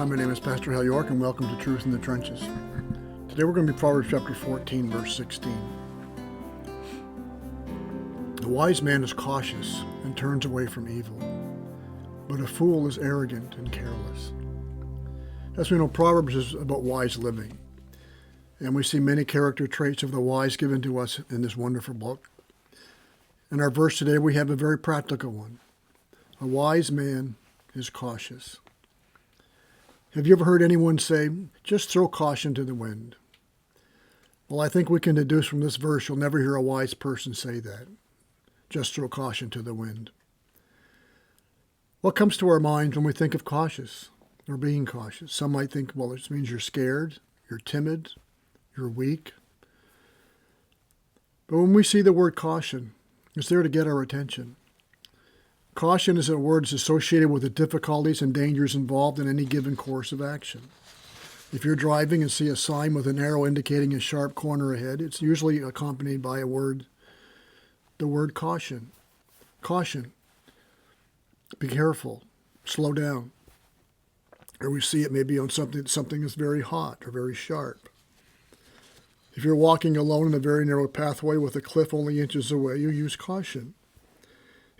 Hi, my name is Pastor Hal York, and welcome to Truth in the Trenches. Today we're going to be Proverbs chapter 14, verse 16. The wise man is cautious and turns away from evil, but a fool is arrogant and careless. As we know, Proverbs is about wise living, and we see many character traits of the wise given to us in this wonderful book. In our verse today, we have a very practical one. A wise man is cautious. Have you ever heard anyone say, just throw caution to the wind? Well, I think we can deduce from this verse you'll never hear a wise person say that. Just throw caution to the wind. What comes to our minds when we think of cautious or being cautious? Some might think, well, it means you're scared, you're timid, you're weak. But when we see the word caution, it's there to get our attention. Caution is a word that's associated with the difficulties and dangers involved in any given course of action. If you're driving and see a sign with an arrow indicating a sharp corner ahead, it's usually accompanied by the word caution. Caution. Be careful. Slow down. Or we see it maybe on something that's very hot or very sharp. If you're walking alone in a very narrow pathway with a cliff only inches away, you use caution.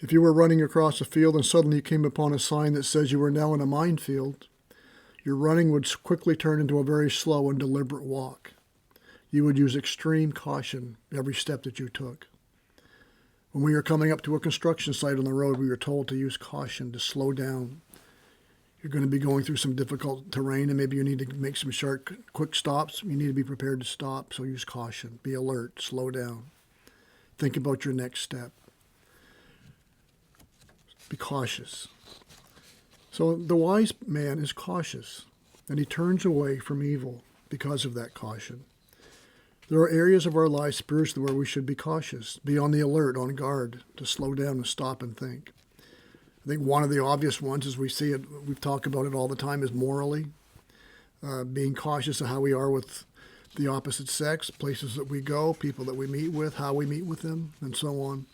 If you were running across a field and suddenly you came upon a sign that says you are now in a minefield, your running would quickly turn into a very slow and deliberate walk. You would use extreme caution every step that you took. When we are coming up to a construction site on the road, we are told to use caution, to slow down. You're going to be going through some difficult terrain and maybe you need to make some quick stops. You need to be prepared to stop, so use caution. Be alert, slow down. Think about your next step. Be cautious. So the wise man is cautious, and he turns away from evil because of that caution. There are areas of our life spiritually where we should be cautious, be on the alert, on guard, to slow down and stop and think. I think one of the obvious ones, as we see it, we talk about it all the time, is morally. Being cautious of how we are with the opposite sex, places that we go, people that we meet with, how we meet with them, and so on.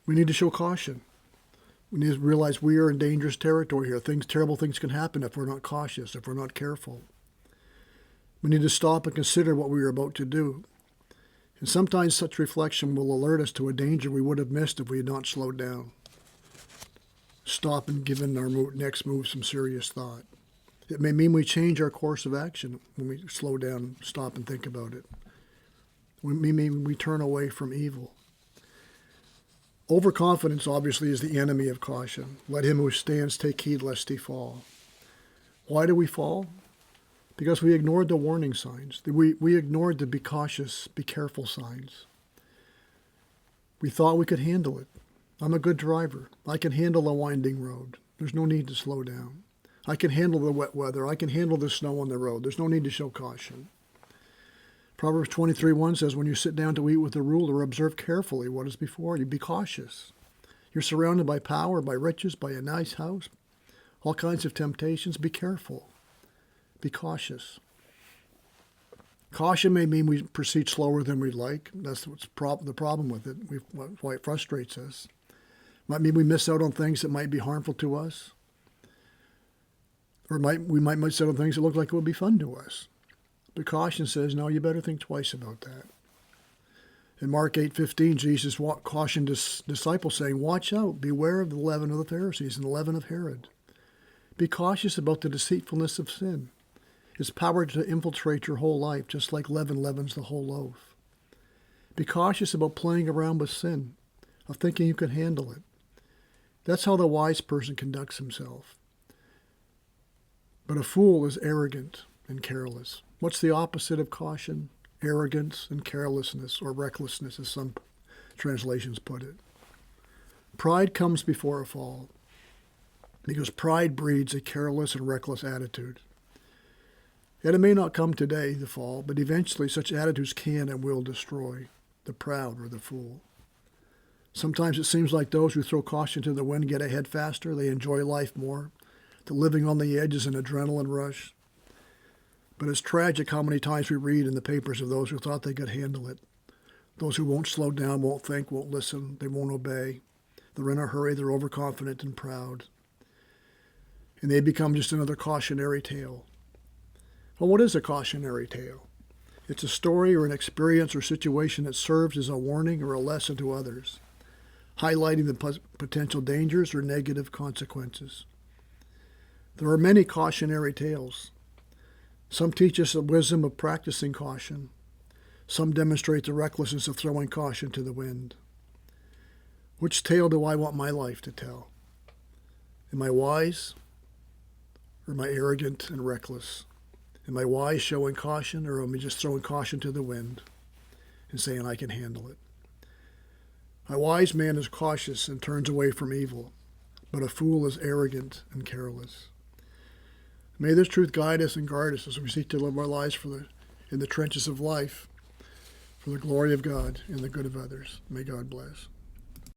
We need to show caution. We need to realize we are in dangerous territory here. Terrible things can happen if we're not cautious, if we're not careful. We need to stop and consider what we are about to do. And sometimes such reflection will alert us to a danger we would have missed if we had not slowed down. Stop and given our next move some serious thought. It may mean we change our course of action when we slow down, stop and think about it. It may mean we turn away from evil. Overconfidence, obviously, is the enemy of caution. Let him who stands take heed lest he fall. Why do we fall? Because we ignored the warning signs. We ignored the be cautious, be careful signs. We thought we could handle it. I'm a good driver. I can handle a winding road. There's no need to slow down. I can handle the wet weather. I can handle the snow on the road. There's no need to show caution. Proverbs 23:1 says, when you sit down to eat with a ruler, observe carefully what is before you. Be cautious. You're surrounded by power, by riches, by a nice house, all kinds of temptations. Be careful. Be cautious. Caution may mean we proceed slower than we'd like. That's what's the problem with it. Why it frustrates us. Might mean we miss out on things that might be harmful to us. Or we might miss out on things that look like it would be fun to us. But caution says, no, you better think twice about that. In Mark 8:15, Jesus cautioned his disciples, saying, watch out, beware of the leaven of the Pharisees and the leaven of Herod. Be cautious about the deceitfulness of sin. Its power to infiltrate your whole life, just like leaven leavens the whole loaf. Be cautious about playing around with sin, of thinking you can handle it. That's how the wise person conducts himself. But a fool is arrogant and careless. What's the opposite of caution? Arrogance and carelessness, or recklessness, as some translations put it. Pride comes before a fall, because pride breeds a careless and reckless attitude. Yet it may not come today, the fall, but eventually such attitudes can and will destroy the proud or the fool. Sometimes it seems like those who throw caution to the wind get ahead faster. They enjoy life more. The living on the edge is an adrenaline rush. But it's tragic how many times we read in the papers of those who thought they could handle it. Those who won't slow down, won't think, won't listen, they won't obey. They're in a hurry, they're overconfident and proud. and they become just another cautionary tale. Well, what is a cautionary tale? It's a story or an experience or situation that serves as a warning or a lesson to others, highlighting the potential dangers or negative consequences. There are many cautionary tales. Some teach us the wisdom of practicing caution. Some demonstrate the recklessness of throwing caution to the wind. Which tale do I want my life to tell? Am I wise, or am I arrogant and reckless? Am I wise, showing caution, or am I just throwing caution to the wind and saying I can handle it? A wise man is cautious and turns away from evil, but a fool is arrogant and careless. May this truth guide us and guard us as we seek to live our lives in the trenches of life, for the glory of God and the good of others. May God bless.